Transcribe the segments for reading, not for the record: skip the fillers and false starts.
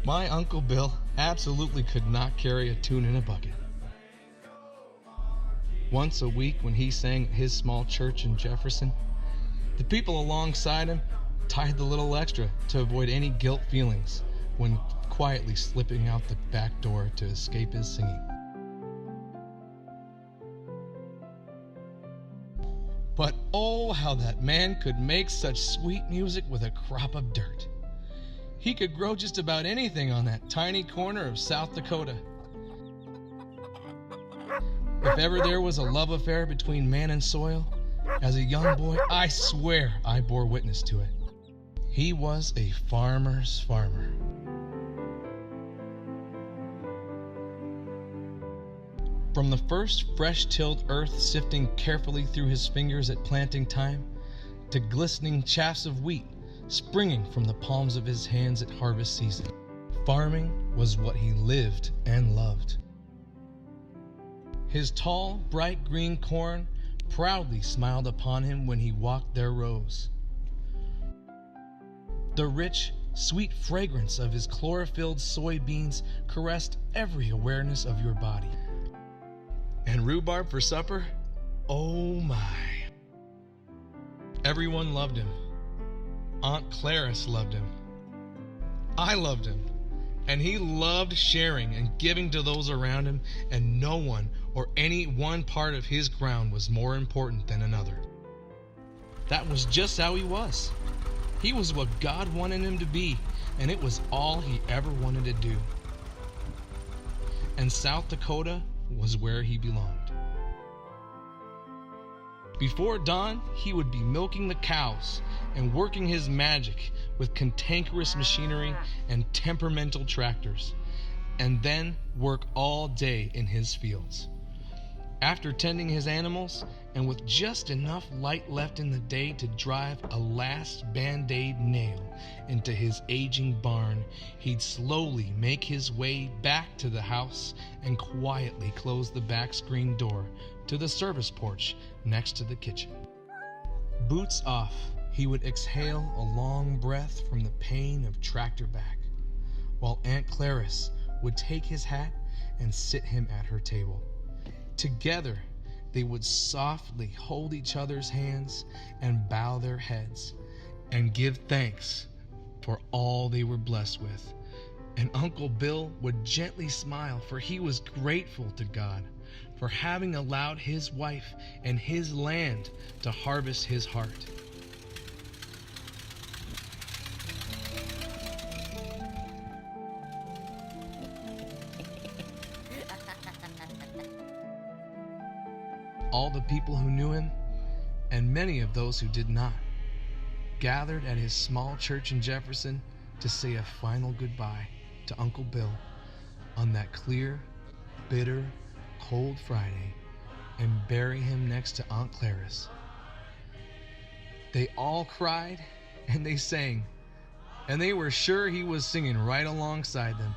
My Uncle Bill absolutely could not carry a tune in a bucket. Once a week when he sang at his small church in Jefferson, the people alongside him tied the little extra to avoid any guilt feelings when quietly slipping out the back door to escape his singing. But oh, how that man could make such sweet music with a crop of dirt. He could grow just about anything on that tiny corner of South Dakota. If ever there was a love affair between man and soil, as a young boy, I swear I bore witness to it. He was a farmer's farmer. From the first fresh-tilled earth sifting carefully through his fingers at planting time, to glistening chaffs of wheat springing from the palms of his hands at harvest season, farming was what he lived and loved. His tall, bright green corn proudly smiled upon him when he walked their rows. The rich, sweet fragrance of his chlorophylled soybeans caressed every awareness of your body. And rhubarb for supper? Oh my. Everyone loved him. Aunt Clarice loved him. I loved him. And he loved sharing and giving to those around him, and no one or any one part of his ground was more important than another. That was just how he was. He was what God wanted him to be, and it was all he ever wanted to do. And South Dakota was where he belonged. Before dawn, he would be milking the cows and working his magic with cantankerous machinery and temperamental tractors, and then work all day in his fields. After tending his animals, and with just enough light left in the day to drive a last Band-Aid nail into his aging barn, he'd slowly make his way back to the house and quietly close the back screen door to the service porch next to the kitchen. Boots off, he would exhale a long breath from the pain of tractor back, while Aunt Clarice would take his hat and sit him at her table. Together, they would softly hold each other's hands and bow their heads and give thanks for all they were blessed with. And Uncle Bill would gently smile, for he was grateful to God for having allowed his wife and his land to harvest his heart. All the people who knew him, and many of those who did not, gathered at his small church in Jefferson to say a final goodbye to Uncle Bill on that clear, bitter, cold Friday and bury him next to Aunt Clarice. They all cried and they sang, and they were sure he was singing right alongside them,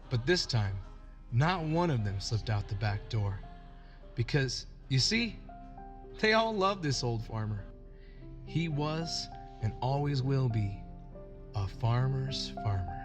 but this time, not one of them slipped out the back door, because you see, they all loved this old farmer. He was and always will be a farmer's farmer.